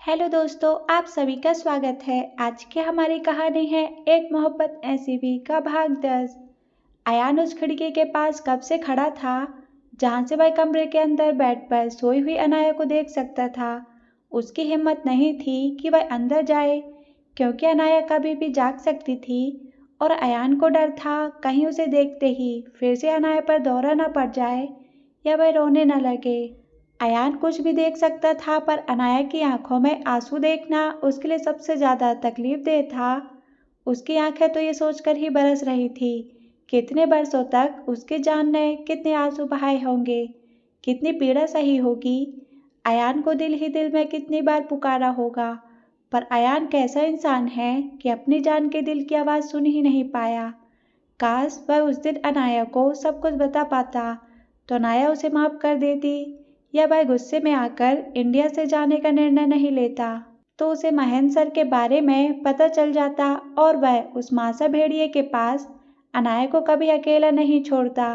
Hello दोस्तों, आप सभी का स्वागत है। आज की हमारी कहानी है एक मोहब्बत ऐसी भी का भाग 10। अयान उस खिड़की के पास कब से खड़ा था जहां से वह कमरे के अंदर बेड पर सोई हुई अनाया को देख सकता था। उसकी हिम्मत नहीं थी कि वह अंदर जाए, क्योंकि अनाया कभी भी जाग सकती थी और अयान को डर था कहीं उसे देखते ही फिर से अनाया पर दौरा न पड़ जाए या वह रोने न लगे। अयान कुछ भी देख सकता था, पर अनाया की आंखों में आंसू देखना उसके लिए सबसे ज्यादा तकलीफदेह था। उसकी आंखें तो ये सोचकर ही बरस रही थी कितने बरसों तक उसकी जान ने कितने आंसू बहाए होंगे, कितनी पीड़ा सही होगी। अयान को दिल ही दिल में कितनी बार पुकारा होगा, पर अयान कैसा इंसान है कि अपनी जान के दिल की आवाज सुन ही नहीं पाया। काश वह उस दिन अनाया को सब कुछ बता पाता तो अनाया उसे माफ कर देती, या वह गुस्से में आकर इंडिया से जाने का निर्णय नहीं लेता तो उसे महेंद्र सर के बारे में पता चल जाता और वह उस मासा भेड़िए के पास अनाया को कभी अकेला नहीं छोड़ता।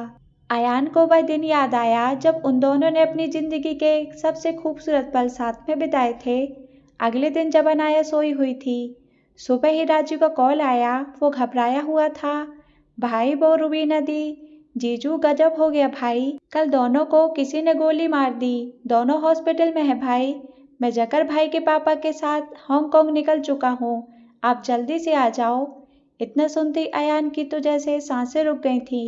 अयान को वह दिन याद आया जब उन दोनों ने अपनी जिंदगी के सबसे खूबसूरत पल साथ में बिताए थे। अगले दिन जब अनाया सोई हुई थी, सुबह ही राजू का कॉल आया। वो घबराया हुआ था। भाई, वो रुबीना दी। जीजू, गजब हो गया भाई, कल दोनों को किसी ने गोली मार दी, दोनों हॉस्पिटल में है भाई। मैं जकर भाई के पापा के साथ हांगकांग निकल चुका हूँ, आप जल्दी से आ जाओ। इतना सुनते ही अयान की तो जैसे सांसें रुक गई थी।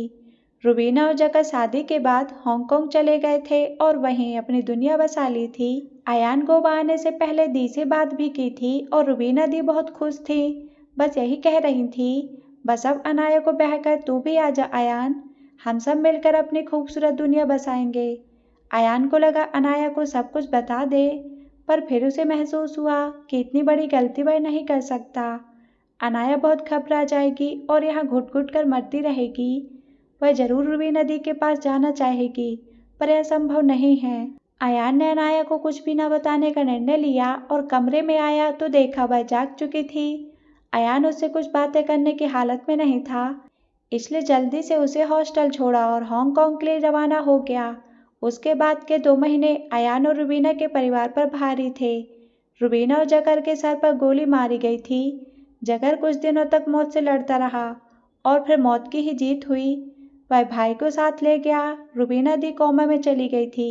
रुबीना और जकर शादी के बाद हांगकांग चले गए थे और वहीं अपनी दुनिया बसा ली थी। अयान को वहाँ आने से पहले दी से बात भी की थी और रुबीना दी बहुत खुश थी। बस यही कह रही थी, बस अब अनाया को बहकर तू भी आ जा अयान, हम सब मिलकर अपनी खूबसूरत दुनिया बसाएंगे। अयान को लगा अनाया को सब कुछ बता दे, पर फिर उसे महसूस हुआ कि इतनी बड़ी गलती वह नहीं कर सकता। अनाया बहुत घबरा जाएगी और यहाँ घुट घुट कर मरती रहेगी। वह जरूर रूबी नदी के पास जाना चाहेगी, पर यह संभव नहीं है। अयान ने अनाया को कुछ भी न बताने का निर्णय लिया और कमरे में आया तो देखा वह जाग चुकी थी। अयान उससे कुछ बातें करने की हालत में नहीं था, इसलिए जल्दी से उसे हॉस्टल छोड़ा और हांगकांग के लिए रवाना हो गया। उसके बाद के 2 महीने अयान और रुबीना के परिवार पर भारी थे। रुबीना और जकर के सर पर गोली मारी गई थी। जकर कुछ दिनों तक मौत से लड़ता रहा और फिर मौत की ही जीत हुई। वह भाई को साथ ले गया। रुबीना दी कोमा में चली गई थी,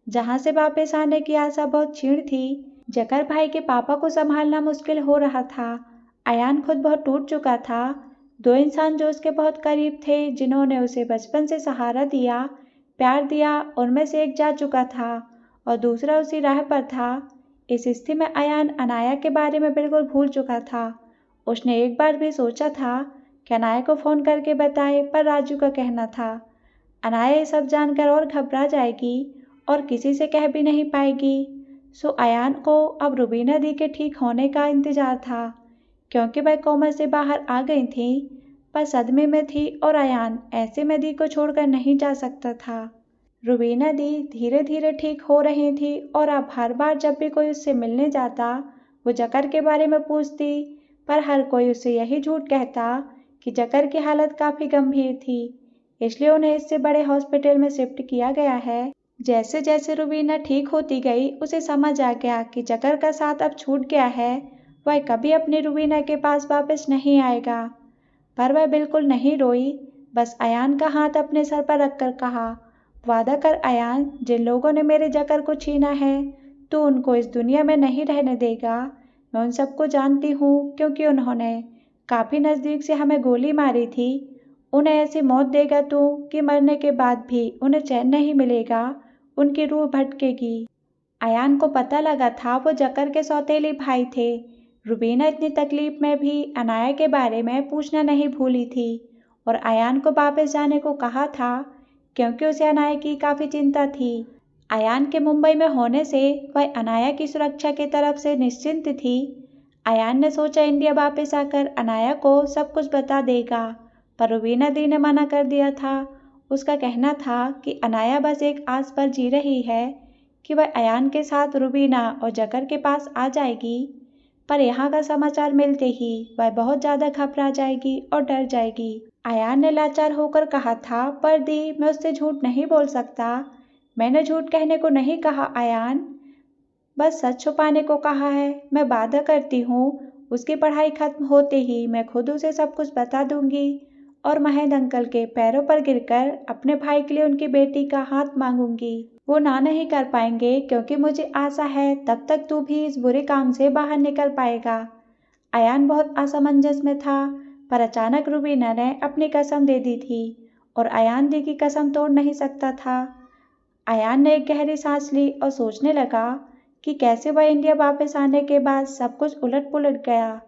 जहां से वापस आने की आशा बहुत क्षीण थी। जकर भाई के पापा को संभालना मुश्किल हो रहा था। अयान खुद बहुत टूट चुका था। 2 इंसान जो उसके बहुत करीब थे, जिन्होंने उसे बचपन से सहारा दिया, प्यार दिया, उनमें से एक जा चुका था और दूसरा उसी राह पर था। इस स्थिति में अयान अनाया के बारे में बिल्कुल भूल चुका था। उसने एक बार भी सोचा था कि अनाया को फोन करके बताए, पर राजू का कहना था अनाया ये सब जानकर और घबरा जाएगी और किसी से कह भी नहीं पाएगी। सो अयान को अब रुबीना दी के ठीक होने का इंतजार था, क्योंकि वह कोमा से बाहर आ गई थी, पर सदमे में थी और अयान ऐसे में दी को छोड़कर नहीं जा सकता था। रुबीना दी धीरे धीरे ठीक हो रही थी और अब हर बार जब भी कोई उससे मिलने जाता, वो जकर के बारे में पूछती, पर हर कोई उससे यही झूठ कहता कि जकर की हालत काफी गंभीर थी, इसलिए उन्हें इससे बड़े हॉस्पिटल में शिफ्ट किया गया है। जैसे जैसे रुबीना ठीक होती गई, उसे समझ आ गया कि जकर का साथ अब छूट गया है। वह कभी अपनी रुबीना के पास वापस नहीं आएगा। पर वह बिल्कुल नहीं रोई, बस अयान का हाथ अपने सर पर रखकर कहा, वादा कर अयान, जिन लोगों ने मेरे जकर को छीना है तो उनको इस दुनिया में नहीं रहने देगा। मैं उन सबको जानती हूँ, क्योंकि उन्होंने काफी नजदीक से हमें गोली मारी थी। उन्हें ऐसी मौत देगा तू कि मरने के बाद भी उन्हें चैन नहीं मिलेगा, उनकी रूह भटकेगी। अयान को पता लगा था वो जकर के सौतेले भाई थे। रुबीना इतनी तकलीफ में भी अनाया के बारे में पूछना नहीं भूली थी और अयान को वापस जाने को कहा था, क्योंकि उसे अनाया की काफी चिंता थी। अयान के मुंबई में होने से वह अनाया की सुरक्षा की तरफ से निश्चिंत थी। अयान ने सोचा इंडिया वापस आकर अनाया को सब कुछ बता देगा, पर रुबीना दी ने मना कर दिया था। उसका कहना था कि अनाया बस एक आस पर जी रही है कि वह अयान के साथ रुबीना और जकर के पास आ जाएगी, पर यहाँ का समाचार मिलते ही वह बहुत ज्यादा घबरा जाएगी और डर जाएगी। अयान ने लाचार होकर कहा था, पर दी, मैं उससे झूठ नहीं बोल सकता। मैंने झूठ कहने को नहीं कहा अयान, बस सच छुपाने को कहा है। मैं वादा करती हूँ उसकी पढ़ाई खत्म होते ही मैं खुद उसे सब कुछ बता दूंगी और महेंद्र अंकल के पैरों पर गिरकर अपने भाई के लिए उनकी बेटी का हाथ मांगूंगी। वो ना नहीं कर पाएंगे क्योंकि मुझे आशा है तब तक तू भी इस बुरे काम से बाहर निकल पाएगा। अयान बहुत असमंजस में था, पर अचानक रुबीना ने अपनी कसम दे दी थी और अयान दी की कसम तोड़ नहीं सकता था। अयान ने एक गहरी सांस ली और सोचने लगा कि कैसे वह इंडिया वापस आने के बाद सब कुछ उलट पुलट गया।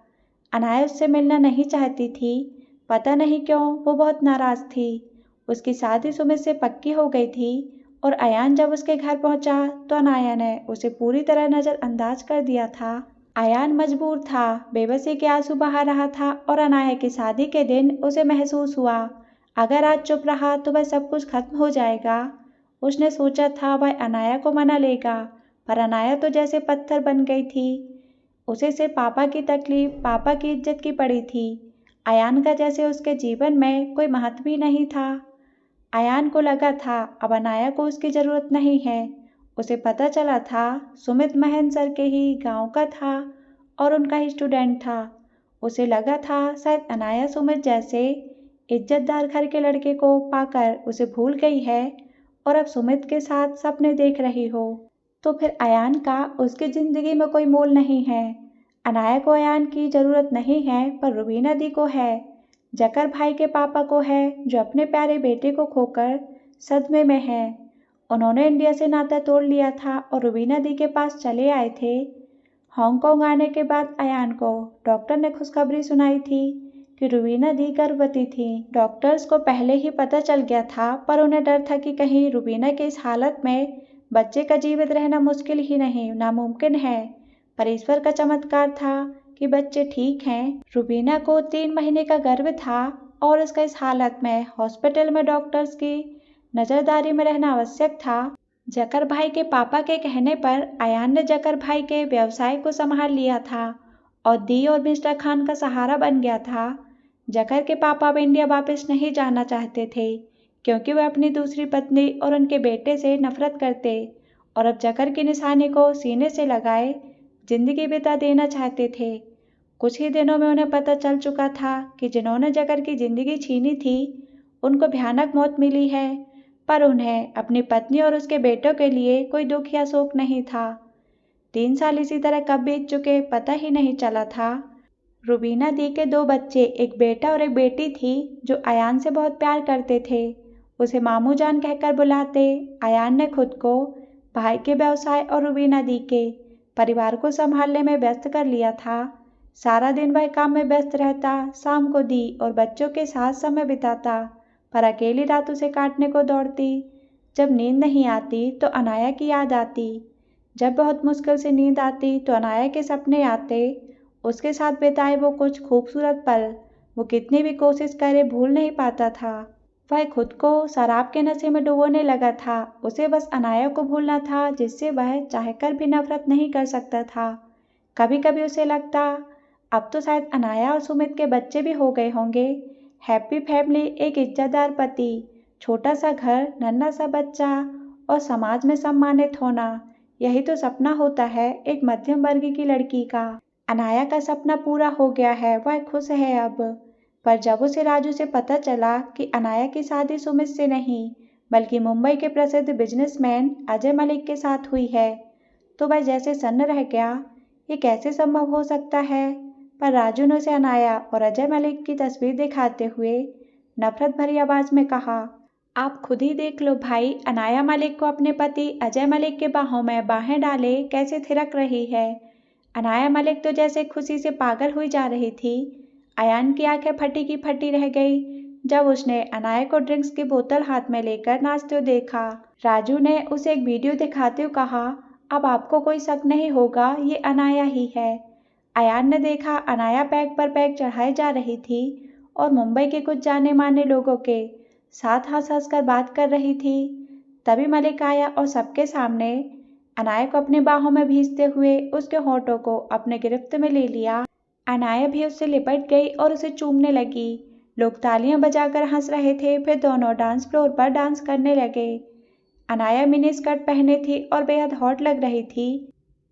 अनाया उससे मिलना नहीं चाहती थी, पता नहीं क्यों वो बहुत नाराज थी। उसकी शादी सुमित से पक्की हो गई थी और अयान जब उसके घर पहुंचा तो अनाया ने उसे पूरी तरह नज़रअंदाज कर दिया था। अयान मजबूर था, बेबसी के आंसू बहा रहा था और अनाया की शादी के दिन उसे महसूस हुआ अगर आज चुप रहा तो वह सब कुछ खत्म हो जाएगा। उसने सोचा था वह अनाया को मना लेगा, पर अनाया तो जैसे पत्थर बन गई थी। उसे सिर्फ पापा की तकलीफ, पापा की इज्जत की पड़ी थी। अयान का जैसे उसके जीवन में कोई महत्व ही नहीं था। अयान को लगा था अब अनाया को उसकी ज़रूरत नहीं है। उसे पता चला था सुमित महेंद्र सर के ही गांव का था और उनका ही स्टूडेंट था। उसे लगा था शायद अनाया सुमित जैसे इज्जतदार घर के लड़के को पाकर उसे भूल गई है और अब सुमित के साथ सपने देख रही हो। तो फिर अयान का उसकी ज़िंदगी में कोई मोल नहीं है। अनाया को अयान की ज़रूरत नहीं है, पर रुबीना दी को है। जकर भाई के पापा को है, जो अपने प्यारे बेटे को खोकर सदमे में है। उन्होंने इंडिया से नाता तोड़ लिया था और रुबीना दी के पास चले आए थे। हांगकांग आने के बाद अयान को डॉक्टर ने खुशखबरी सुनाई थी कि रुबीना दी गर्भवती थी। डॉक्टर्स को पहले ही पता चल गया था, पर उन्हें डर था कि कहीं रुबीना के इस हालत में बच्चे का जीवित रहना मुश्किल ही नहीं, नामुमकिन है। पर ईश्वर का चमत्कार था कि बच्चे ठीक हैं। रुबीना को 3 महीने का गर्भ था और उसका इस हालत में हॉस्पिटल में डॉक्टर्स की नज़रदारी में रहना आवश्यक था। जकर भाई के पापा के कहने पर अयान ने जकर भाई के व्यवसाय को संभाल लिया था और दी और मिस्टर खान का सहारा बन गया था। जकर के पापा अब इंडिया वापस नहीं जाना चाहते थे क्योंकि वह अपनी दूसरी पत्नी और उनके बेटे से नफरत करते और अब जकर की निशानी को सीने से लगाए जिंदगी बिता देना चाहते थे। कुछ ही दिनों में उन्हें पता चल चुका था कि जिन्होंने जकर की जिंदगी छीनी थी उनको भयानक मौत मिली है, पर उन्हें अपनी पत्नी और उसके बेटों के लिए कोई दुख या शोक नहीं था। 3 साल इसी तरह कब बीत चुके पता ही नहीं चला था। रुबीना दी के 2 बच्चे, एक बेटा और एक बेटी थी, जो अयान से बहुत प्यार करते थे। उसे मामू जान कहकर बुलाते। अयान ने खुद को भाई के व्यवसाय और रुबीना दी के परिवार को संभालने में व्यस्त कर लिया था। सारा दिन वह काम में व्यस्त रहता, शाम को दी और बच्चों के साथ समय बिताता, पर अकेली रात उसे काटने को दौड़ती। जब नींद नहीं आती तो अनाया की याद आती। जब बहुत मुश्किल से नींद आती तो अनाया के सपने आते। उसके साथ बिताए वो कुछ खूबसूरत पल वो कितनी भी कोशिश करे भूल नहीं पाता था। वह खुद को शराब के नशे में डुबोने लगा था। उसे बस अनाया को भूलना था, जिससे वह चाहकर भी नफरत नहीं कर सकता था। कभी कभी उसे लगता अब तो शायद अनाया और सुमित के बच्चे भी हो गए होंगे। हैप्पी फैमिली, एक इज्जतदार पति, छोटा सा घर, नन्हा सा बच्चा और समाज में सम्मानित होना, यही तो सपना होता है एक मध्यम वर्ग की लड़की का। अनाया का सपना पूरा हो गया है, वह खुश है अब। पर जब उसे राजू से पता चला कि अनाया की शादी सुमित से नहीं बल्कि मुंबई के प्रसिद्ध बिजनेसमैन अजय मलिक के साथ हुई है, तो वह जैसे सन्न रह गया। ये कैसे संभव हो सकता है? पर राजू ने उसे अनाया और अजय मलिक की तस्वीर दिखाते हुए नफरत भरी आवाज में कहा, आप खुद ही देख लो भाई, अनाया मलिक को अपने पति अजय मलिक के बाहों में बाहें डाले कैसे थिरक रही है। अनाया मलिक तो जैसे खुशी से पागल हुई जा रही थी। अयान की आंखें फटी की फटी रह गई जब उसने अनाया को ड्रिंक्स की बोतल हाथ में लेकर नाचते हुए देखा। राजू ने उसे एक वीडियो दिखाते हुए कहा, अब आपको कोई शक नहीं होगा, ये अनाया ही है। अयान ने देखा अनाया पैक पर पैक चढ़ाई जा रही थी और मुंबई के कुछ जाने माने लोगों के साथ हंस हंस कर बात कर रही थी। तभी मलिक आया और सबके सामने अनाया को अपनी बाहों में भींचते हुए उसके होठों को अपने गिरफ्त में ले लिया। अनाया भी उससे लिपट गई और उसे चूमने लगी। लोग तालियां बजाकर हंस रहे थे, फिर दोनों डांस फ्लोर पर डांस करने लगे। अनाया मिनी स्कर्ट पहने थी और बेहद हॉट लग रही थी।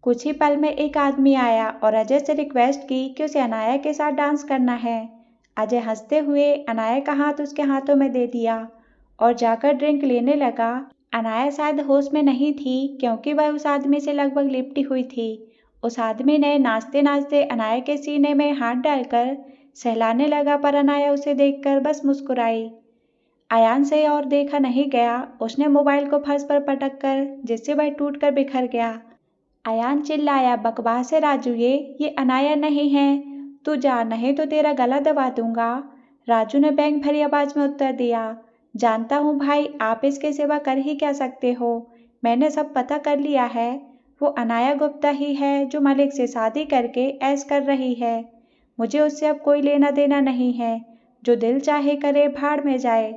कुछ ही पल में एक आदमी आया और अजय से रिक्वेस्ट की कि उसे अनाया के साथ डांस करना है। अजय हंसते हुए अनाया का हाथ उसके हाथों में दे दिया और जाकर ड्रिंक लेने लगा। अनाया शायद होश में नहीं थी क्योंकि वह उस आदमी से लगभग लिपटी हुई थी। उस आदमी ने नाचते नाचते अनाया के सीने में हाथ डालकर सहलाने लगा, पर अनाया उसे देखकर बस मुस्कुराई। अयान से और देखा नहीं गया। उसने मोबाइल को फर्श पर पटक कर, जिससे वह टूटकर बिखर गया। अयान चिल्लाया, बकवास है राजू, ये अनाया नहीं है। तू जा, नहीं तो तेरा गला दबा दूंगा। राजू ने बैंक भरी आवाज में उत्तर दिया, जानता हूँ भाई, आप इसके सिवा कर ही क्या सकते हो। मैंने सब पता कर लिया है। वो अनाया गुप्ता ही है जो मलिक से शादी करके ऐश कर रही है। मुझे उससे अब कोई लेना देना नहीं है। जो दिल चाहे करे, भाड़ में जाए।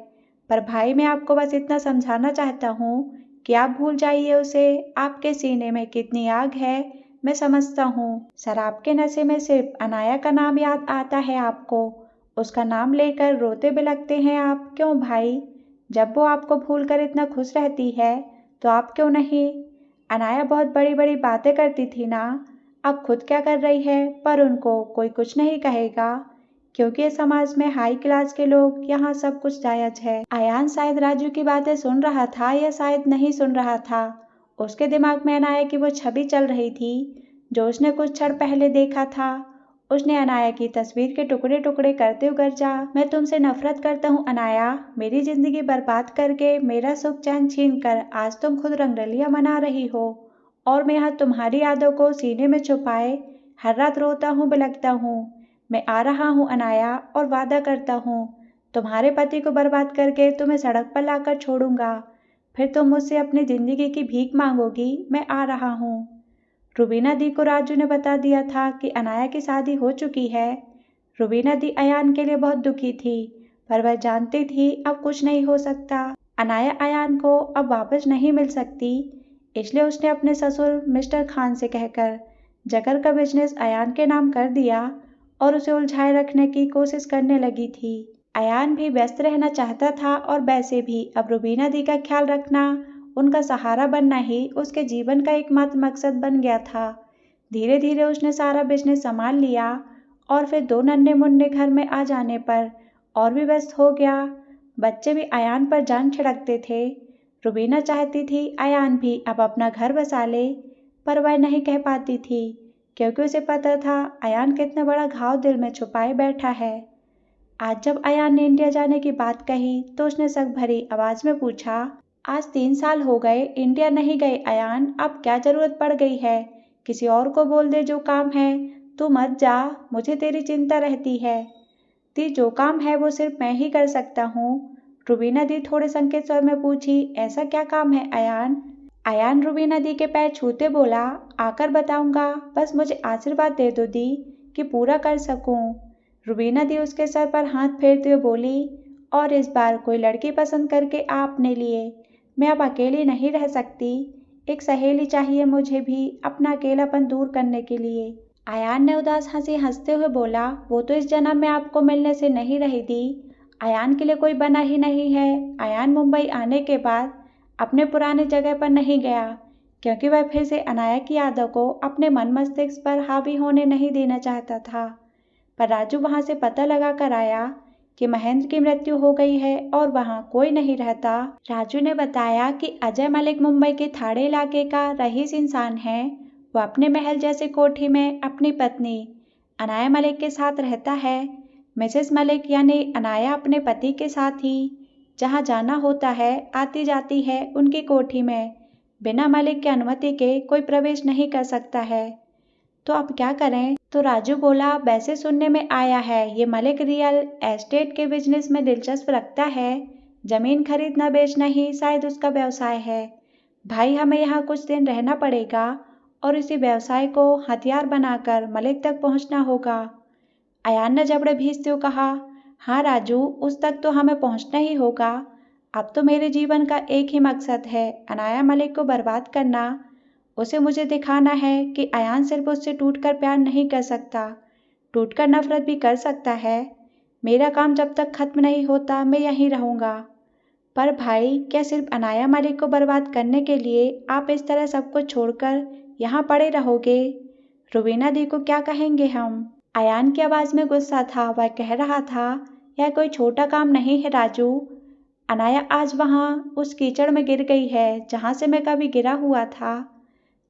पर भाई, मैं आपको बस इतना समझाना चाहता हूँ कि आप भूल जाइए उसे। आपके सीने में कितनी आग है मैं समझता हूँ। शराब के नशे में सिर्फ अनाया का नाम याद आता है आपको। उसका नाम लेकर रोते बिलखते हैं आप। क्यों भाई? जब वो आपको भूल कर इतना खुश रहती है तो आप क्यों नहीं? अनाया बहुत बड़ी बड़ी बातें करती थी ना, अब खुद क्या कर रही है? पर उनको कोई कुछ नहीं कहेगा क्योंकि समाज में हाई क्लास के लोग यहाँ सब कुछ जायज है। अयान शायद राजू की बातें सुन रहा था या शायद नहीं सुन रहा था। उसके दिमाग में अनाया की वो छवि चल रही थी जो उसने कुछ क्षण पहले देखा था। उसने अनाया की तस्वीर के टुकड़े टुकड़े करते हुए गरजा, मैं तुमसे नफरत करता हूँ अनाया। मेरी जिंदगी बर्बाद करके, मेरा सुख चैन छीन कर आज तुम खुद रंगरलियां मना रही हो और मैं यहाँ तुम्हारी यादों को सीने में छुपाए हर रात रोता हूँ, बिलखता हूँ। मैं आ रहा हूँ अनाया, और वादा करता हूँ तुम्हारे पति को बर्बाद करके तुम्हें सड़क पर लाकर छोड़ूंगा। फिर तुम मुझसे अपनी जिंदगी की भीख मांगोगी। मैं आ रहा हूँ। रुबीना दी को राजू ने बता दिया था कि अनाया की शादी हो चुकी है। रुबीना दी अयान के लिए बहुत दुखी थी, पर वह जानती थी अब कुछ नहीं हो सकता। अनाया अयान को अब वापस नहीं मिल सकती। इसलिए उसने अपने ससुर मिस्टर खान से कहकर जगर का बिजनेस अयान के नाम कर दिया और उसे उलझाए रखने की कोशिश करने लगी थी। अयान भी व्यस्त रहना चाहता था और वैसे भी अब रुबीना दी का ख्याल रखना, उनका सहारा बनना ही उसके जीवन का एकमात्र मकसद बन गया था। धीरे धीरे उसने सारा बिजनेस संभाल लिया और फिर 2 नन्हे मुन्ने घर में आ जाने पर और भी व्यस्त हो गया। बच्चे भी अयान पर जान छिड़कते थे। रुबीना चाहती थी अयान भी अब अपना घर बसा ले, पर वह नहीं कह पाती थी क्योंकि उसे पता था अयान कितना बड़ा घाव दिल में छुपाए बैठा है। आज जब अयान ने इंडिया जाने की बात कही तो उसने शक भरी आवाज में पूछा, आज 3 साल हो गए इंडिया नहीं गए अयान, अब क्या जरूरत पड़ गई है? किसी और को बोल दे जो काम है। तू मत जा, मुझे तेरी चिंता रहती है। दी, जो काम है वो सिर्फ मैं ही कर सकता हूँ। रुबीना दी थोड़े संकेत स्वर में पूछी, ऐसा क्या काम है अयान? अयान रुबीना दी के पैर छूते बोला, आकर बताऊंगा, बस मुझे आशीर्वाद दे दो दी कि पूरा कर सकूं। रुबीना दी उसके सर पर हाथ फेरते हुए बोली, और इस बार कोई लड़की पसंद करके आपने लिए। मैं अब अकेली नहीं रह सकती। एक सहेली चाहिए मुझे भी अपना अकेलापन दूर करने के लिए। अयान ने उदास हंसी हंसते हुए बोला, वो तो इस जन्म में आपको मिलने से नहीं रही दी। अयान के लिए कोई बना ही नहीं है। अयान मुंबई आने के बाद अपने पुराने जगह पर नहीं गया क्योंकि वह फिर से अनाया की यादों को अपने मन मस्तिष्क पर हावी होने नहीं देना चाहता था। पर राजू वहां से पता लगा कर आया कि महेंद्र की मृत्यु हो गई है और वहां कोई नहीं रहता। राजू ने बताया कि अजय मलिक मुंबई के थाड़े इलाके का रईस इंसान है। वो अपने महल जैसे कोठी में अपनी पत्नी अनाया मलिक के साथ रहता है। मिसेस मलिक यानी अनाया अपने पति के साथ ही जहां जाना होता है आती जाती है। उनकी कोठी में बिना मलिक की अनुमति के कोई प्रवेश नहीं कर सकता है। तो अब क्या करें? तो राजू बोला, वैसे सुनने में आया है ये मलिक रियल एस्टेट के बिजनेस में दिलचस्प रखता है। जमीन खरीदना बेचना ही शायद उसका व्यवसाय है। भाई, हमें यहाँ कुछ दिन रहना पड़ेगा और इसी व्यवसाय को हथियार बनाकर मलिक तक पहुँचना होगा। अयान ने जबड़े भींचते हुए कहा, हाँ राजू, उस तक तो हमें पहुँचना ही होगा। अब तो मेरे जीवन का एक ही मकसद है, अनाया मलिक को बर्बाद करना। उसे मुझे दिखाना है कि अयान सिर्फ उससे टूटकर प्यार नहीं कर सकता, टूटकर नफरत भी कर सकता है। मेरा काम जब तक खत्म नहीं होता मैं यहीं रहूंगा। पर भाई, क्या सिर्फ अनाया मलिक को बर्बाद करने के लिए आप इस तरह सब कुछ छोड़कर यहाँ पड़े रहोगे? रुबीना दी को क्या कहेंगे हम? अयान की आवाज़ में गुस्सा था। वह कह रहा था, यह कोई छोटा काम नहीं है राजू। अनाया आज वहाँ उस कीचड़ में गिर गई है जहाँ से मैं कभी गिरा हुआ था।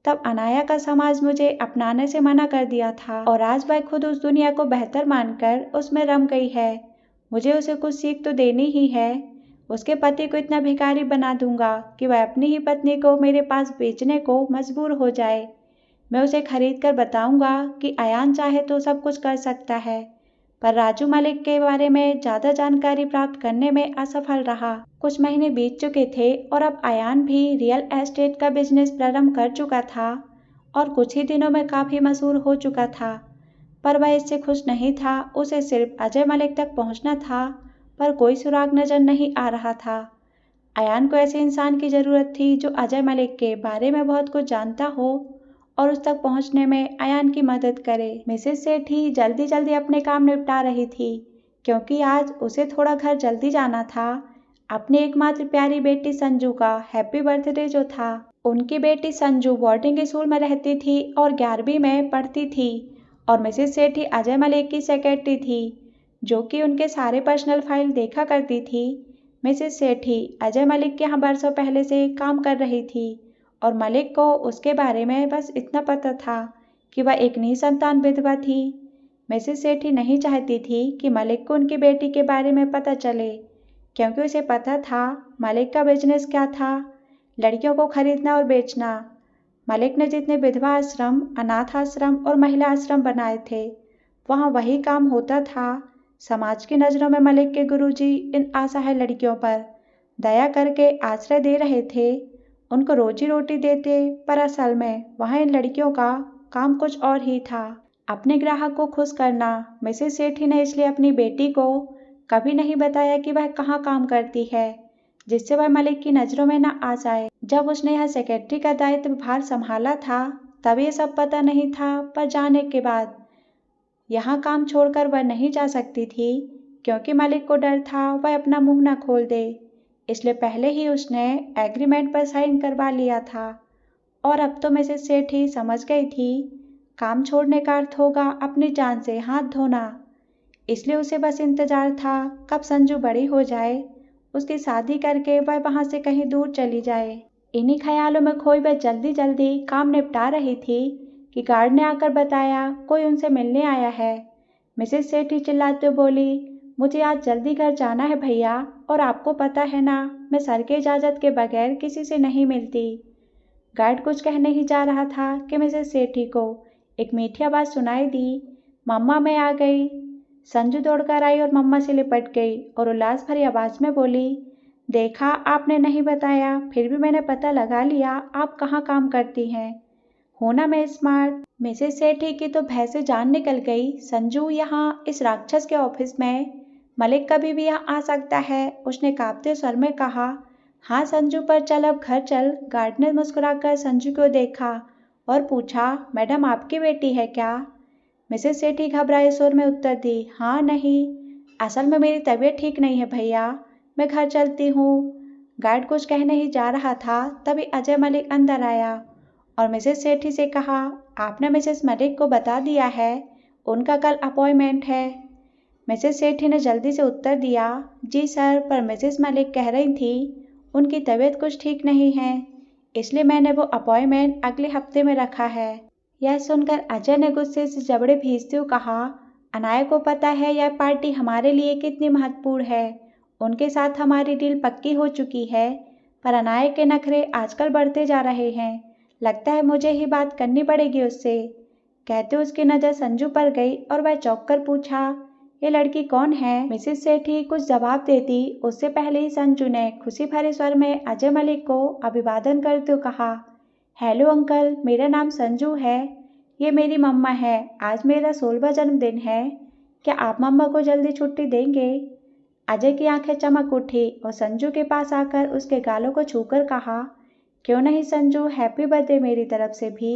तब अनाया का समाज मुझे अपनाने से मना कर दिया था और आज वह खुद उस दुनिया को बेहतर मानकर उसमें रम गई है। मुझे उसे कुछ सीख तो देनी ही है। उसके पति को इतना भिखारी बना दूंगा कि वह अपनी ही पत्नी को मेरे पास बेचने को मजबूर हो जाए। मैं उसे खरीद कर बताऊंगा कि अयान चाहे तो सब कुछ कर सकता है। पर राजू मलिक के बारे में ज़्यादा जानकारी प्राप्त करने में असफल रहा। कुछ महीने बीत चुके थे और अब अयान भी रियल एस्टेट का बिजनेस प्रारंभ कर चुका था और कुछ ही दिनों में काफ़ी मशहूर हो चुका था। पर वह इससे खुश नहीं था। उसे सिर्फ अजय मलिक तक पहुंचना था, पर कोई सुराग नजर नहीं आ रहा था। अयान को ऐसे इंसान की ज़रूरत थी जो अजय मलिक के बारे में बहुत कुछ जानता हो और उस तक पहुंचने में अयान की मदद करे। मिसेस सेठी जल्दी जल्दी अपने काम निपटा रही थी क्योंकि आज उसे थोड़ा घर जल्दी जाना था। अपनी एकमात्र प्यारी बेटी संजू का हैप्पी बर्थडे जो था। उनकी बेटी संजू बोर्डिंग स्कूल में रहती थी और 11वीं में पढ़ती थी और मिसेस सेठी अजय मलिक की सेक्रेटरी थी जो कि उनके सारे पर्सनल फाइल देखा करती थी। मिसेस सेठी अजय मलिक के यहाँ बरसों पहले से काम कर रही थी और मलिक को उसके बारे में बस इतना पता था कि वह एक निसंतान विधवा थी। मिसेस सेठी नहीं चाहती थी कि मलिक को उनकी बेटी के बारे में पता चले क्योंकि उसे पता था मलिक का बिजनेस क्या था, लड़कियों को खरीदना और बेचना। मलिक ने जितने विधवा आश्रम, अनाथ आश्रम और महिला आश्रम बनाए थे वहाँ वही काम होता था। समाज की नज़रों में मलिक के गुरुजी इन असहाय लड़कियों पर दया करके आश्रय दे रहे थे, उनको रोजी रोटी देते, पर असल में वहाँ इन लड़कियों का काम कुछ और ही था। अपने ग्राहक को खुश करना। मिसेस सेठी ने इसलिए अपनी बेटी को कभी नहीं बताया कि वह कहाँ काम करती है, जिससे वह मलिक की नज़रों में न आ जाए। जब उसने यह सेक्रेटरी का दायित्व भार संभाला था तब ये सब पता नहीं था, पर जाने के बाद यहाँ काम छोड़कर वह नहीं जा सकती थी क्योंकि मलिक को डर था वह अपना मुंह न खोल दे। इसलिए पहले ही उसने एग्रीमेंट पर साइन करवा लिया था और अब तो मिसेस सेठी समझ गई थी काम छोड़ने का अर्थ होगा अपनी जान से हाथ धोना। इसलिए उसे बस इंतजार था कब संजू बड़ी हो जाए, उसकी शादी करके वह वहाँ से कहीं दूर चली जाए। इन्हीं ख्यालों में खोई वह जल्दी जल्दी काम निपटा रही थी कि गार्ड ने आकर बताया कोई उनसे मिलने आया है। मिसेस सेठी चिल्लाते बोली, मुझे आज जल्दी घर जाना है भैया, और आपको पता है ना मैं सर के इजाज़त के बगैर किसी से नहीं मिलती। गार्ड कुछ कहने ही जा रहा था कि मिसेस सेठी को एक मीठी आवाज़ सुनाई दी, मम्मा मैं आ गई। संजू दौड़कर आई और मम्मा से लिपट गई और उल्लास भरी आवाज़ में बोली, देखा आपने नहीं बताया, फिर भी मैंने पता लगा लिया आप कहाँ काम करती हैं। हो ना मैं स्मार्ट। मिसेस सेठी की तो भय से जान निकल गई। संजू यहाँ इस राक्षस के ऑफिस में, मलिक कभी भी यहाँ आ सकता है, उसने कांपते स्वर में कहा। हाँ संजू, पर चल अब घर चल। गार्ड ने मुस्कुराकर संजू को देखा और पूछा, मैडम आपकी बेटी है क्या? मिसेस सेठी घबराए स्वर में उत्तर दी, हाँ नहीं, असल में मेरी तबीयत ठीक नहीं है भैया, मैं घर चलती हूँ। गार्ड कुछ कहने ही जा रहा था तभी अजय मलिक अंदर आया और मिसेस सेठी से कहा, आपने मिसेस मलिक को बता दिया है उनका कल अपॉइंटमेंट है? मिसेस सेठी ने जल्दी से उत्तर दिया, जी सर, पर मिसेस मलिक कह रही थी उनकी तबीयत कुछ ठीक नहीं है, इसलिए मैंने वो अपॉइंटमेंट अगले हफ्ते में रखा है। यह सुनकर अजय ने गुस्से से जबड़े भींचते हुए कहा, अनाया को पता है यह पार्टी हमारे लिए कितनी महत्वपूर्ण है, उनके साथ हमारी डील पक्की हो चुकी है, पर अनाया के नखरे आजकल बढ़ते जा रहे हैं, लगता है मुझे ही बात करनी पड़ेगी उससे। कहते उसकी नज़र संजू पर गई और वह चौंक कर पूछा, ये लड़की कौन है? मिसेस सेठी कुछ जवाब देती उससे पहले ही संजू ने खुशी भरे स्वर में अजय मलिक को अभिवादन करते हुए कहा, हेलो अंकल, मेरा नाम संजू है, ये मेरी मम्मा है, आज मेरा 16वां जन्मदिन है, क्या आप मम्मा को जल्दी छुट्टी देंगे? अजय की आंखें चमक उठी और संजू के पास आकर उसके गालों को छूकर कहा, क्यों नहीं संजू, हैप्पी बर्थडे मेरी तरफ से भी,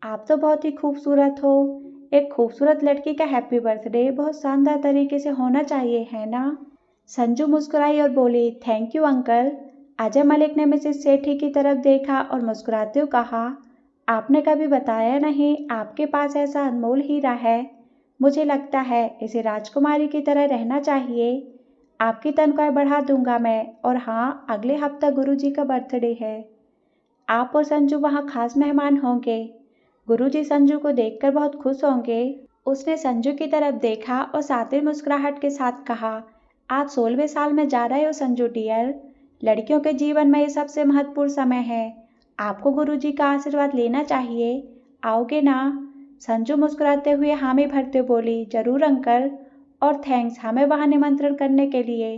आप तो बहुत ही खूबसूरत हो, एक खूबसूरत लड़की का हैप्पी बर्थडे बहुत शानदार तरीके से होना चाहिए, है ना? संजू मुस्कुराई और बोली, thank you uncle. Ajay Malik ने मिसेस सेठी की तरफ देखा और मुस्कुराते हुए कहा, आपने कभी बताया नहीं आपके पास ऐसा अनमोल हीरा है। मुझे लगता है इसे राजकुमारी की तरह रहना चाहिए। आपकी तनख्वाह बढ़ा दूंगा मैं। और हाँ, अगले हफ्ता गुरुजी का बर्थडे है। आप और संजू वहाँ खास मेहमान होंगे। गुरुजी संजू को देखकर बहुत खुश होंगे। उसने संजू की तरफ देखा और सातिर मुस्कुराहट के साथ कहा, आज 16वें साल में जा रहे हो संजू डियर। लड़कियों के जीवन में ये सबसे महत्वपूर्ण समय है। आपको गुरुजी का आशीर्वाद लेना चाहिए। आओगे ना? संजू मुस्कुराते हुए हामी भरते बोली, जरूर अंकल। और थैंक्स हमें वहाँ निमंत्रण करने के लिए।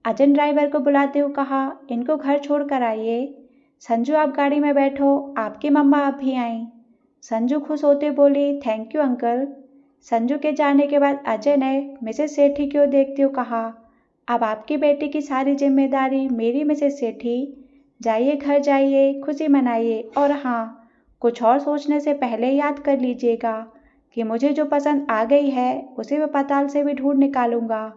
अजय ड्राइवर को बुलाते हुए कहा, इनको घर छोड़ कर आइए। संजू आप गाड़ी में बैठो, आपकी मम्मा अब भी आई। संजू खुश होते बोली, थैंक यू अंकल। संजू के जाने के बाद अजय ने मिसेस सेठी की ओर देखते हुए कहा, अब आपकी बेटी की सारी जिम्मेदारी मेरी मिसेस सेठी। जाइए घर जाइए, खुशी मनाइए। और हाँ, कुछ और सोचने से पहले याद कर लीजिएगा कि मुझे जो पसंद आ गई है उसे मैं पाताल से भी ढूंढ निकालूंगा,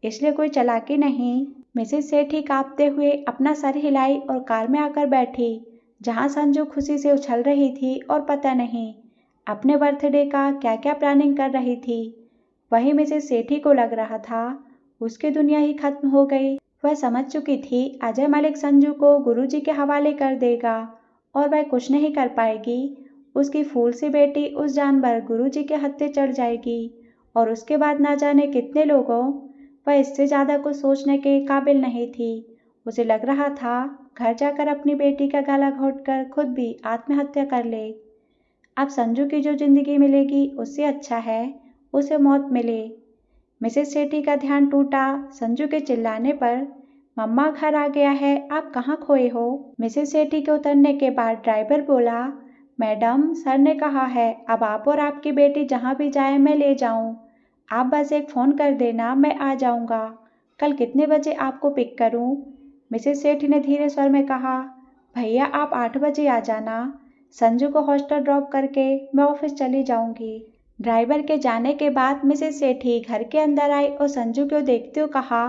इसलिए कोई चालाकी नहीं। मिसेस सेठी कांपते हुए अपना सर हिलाई और कार में आकर बैठी, जहां संजू खुशी से उछल रही थी और पता नहीं अपने बर्थडे का क्या क्या प्लानिंग कर रही थी। वहीं मिसेस सेठी को लग रहा था उसकी दुनिया ही खत्म हो गई। वह समझ चुकी थी अजय मलिक संजू को गुरुजी के हवाले कर देगा और वह कुछ नहीं कर पाएगी। उसकी फूल सी बेटी उस जानवर गुरुजी के हत्थे चढ़ जाएगी और उसके बाद ना जाने कितने लोगों। वह इससे ज़्यादा कुछ सोचने के काबिल नहीं थी। उसे लग रहा था घर जाकर अपनी बेटी का गला घोंटकर खुद भी आत्महत्या कर ले। अब संजू की जो जिंदगी मिलेगी उससे अच्छा है उसे मौत मिले। मिसेस सेठी का ध्यान टूटा संजू के चिल्लाने पर, मम्मा घर आ गया है, आप कहाँ खोए हो? मिसेस सेठी के उतरने के बाद ड्राइवर बोला, मैडम सर ने कहा है अब आप और आपकी बेटी जहाँ भी जाए मैं ले जाऊँ। आप बस एक फ़ोन कर देना, मैं आ जाऊँगा। कल कितने बजे आपको पिक करूँ? मिसेस सेठी ने धीरे स्वर में कहा, भैया आप 8 बजे आ जाना। संजू को हॉस्टल ड्रॉप करके मैं ऑफिस चली जाऊंगी। ड्राइवर के जाने के बाद मिसेस सेठी घर के अंदर आई और संजू को देखते हुए कहा,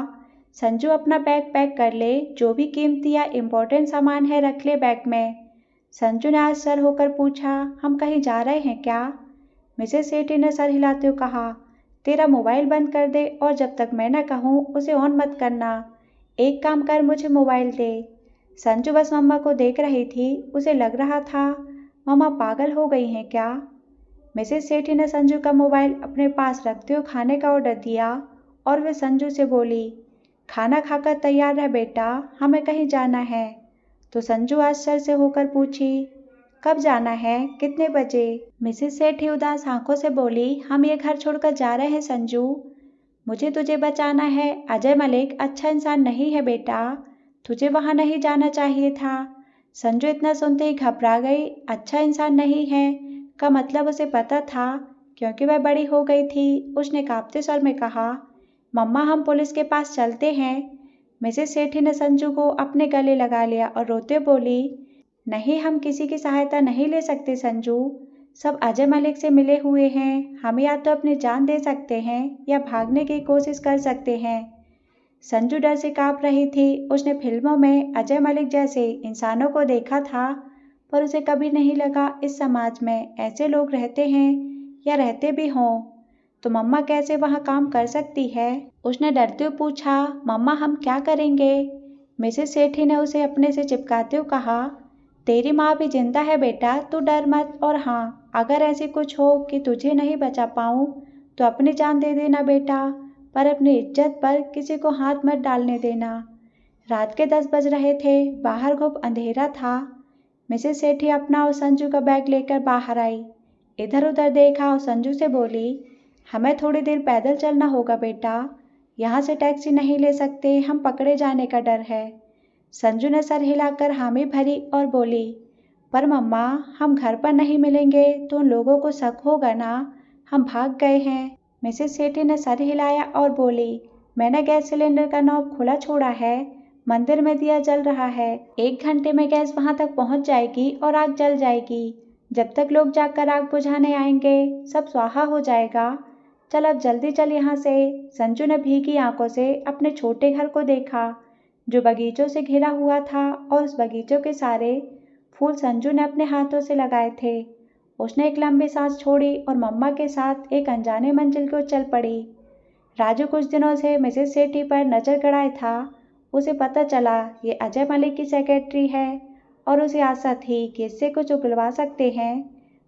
संजू अपना बैग पैक कर ले, जो भी कीमती या इम्पोर्टेंट सामान है रख ले बैग में। संजू ने आज सर होकर पूछा, हम कहीं जा रहे हैं क्या? मिसेस सेठी ने सर हिलाते हुए कहा, तेरा मोबाइल बंद कर दे और जब तक मैं न कहूँ उसे ऑन मत करना। एक काम कर, मुझे मोबाइल दे। संजू बस मम्मा को देख रही थी। उसे लग रहा था मम्मा पागल हो गई हैं क्या? मिसेस सेठी ने संजू का मोबाइल अपने पास रखते हुए खाने का ऑर्डर दिया और वे संजू से बोली, खाना खाकर तैयार रह बेटा, हमें कहीं जाना है। तो संजू आश्चर्य से होकर पूछी, कब जाना है, कितने बजे? मिसेस सेठी उदास आंखों से बोली, हम ये घर छोड़कर जा रहे हैं संजू। मुझे तुझे बचाना है। अजय मलिक अच्छा इंसान नहीं है बेटा, तुझे वहाँ नहीं जाना चाहिए था। संजू इतना सुनते ही घबरा गई। अच्छा इंसान नहीं है का मतलब उसे पता था क्योंकि वह बड़ी हो गई थी। उसने कांपते स्वर में कहा, मम्मा हम पुलिस के पास चलते हैं। मिसेस सेठी ने संजू को अपने गले लगा लिया और रोते बोली, नहीं, हम किसी की सहायता नहीं ले सकते संजू। सब अजय मलिक से मिले हुए हैं। हम या तो अपनी जान दे सकते हैं या भागने की कोशिश कर सकते हैं। संजू डर से कांप रही थी। उसने फिल्मों में अजय मलिक जैसे इंसानों को देखा था, पर उसे कभी नहीं लगा इस समाज में ऐसे लोग रहते हैं या रहते भी हों। तो मम्मा कैसे वहाँ काम कर सकती है? उसने डरते हुए पूछा, मम्मा हम क्या करेंगे? मिसेस सेठी ने उसे अपने से चिपकाते हुए कहा, तेरी माँ भी जिंदा है बेटा, तू डर मत। और हाँ, अगर ऐसे कुछ हो कि तुझे नहीं बचा पाऊँ तो अपनी जान दे देना बेटा, पर अपनी इज्जत पर किसी को हाथ मत डालने देना। रात के 10 बज रहे थे। बाहर खूब अंधेरा था। मिसेस सेठी अपना और संजू का बैग लेकर बाहर आई। इधर उधर देखा और संजू से बोली, हमें थोड़ी देर पैदल चलना होगा बेटा, यहाँ से टैक्सी नहीं ले सकते, हम पकड़े जाने का डर है। संजू ने सर हिलाकर हामी भरी और बोली, पर मम्मा हम घर पर नहीं मिलेंगे तो उन लोगों को शक होगा ना, हम भाग गए हैं। मिसेस सेठी ने सर हिलाया और बोली, मैंने गैस सिलेंडर का नॉब खुला छोड़ा है, मंदिर में दिया जल रहा है, 1 घंटे में गैस वहां तक पहुंच जाएगी और आग जल जाएगी। जब तक लोग जाकर आग बुझाने आएंगे सब स्वाहा हो जाएगा। चल अब जल्दी चल यहाँ से। संजू ने भीगी आंखों से अपने छोटे घर को देखा जो बगीचों से घिरा हुआ था और उस बगीचों के सारे फूल संजू ने अपने हाथों से लगाए थे। उसने एक लंबी सांस छोड़ी और मम्मा के साथ एक अनजाने मंजिल को चल पड़ी। राजू कुछ दिनों से मिसेस सेठी पर नजर गड़ाए था। उसे पता चला ये अजय मलिक की सेक्रेटरी है और उसे आशा थी कि इससे कुछ उगलवा सकते हैं,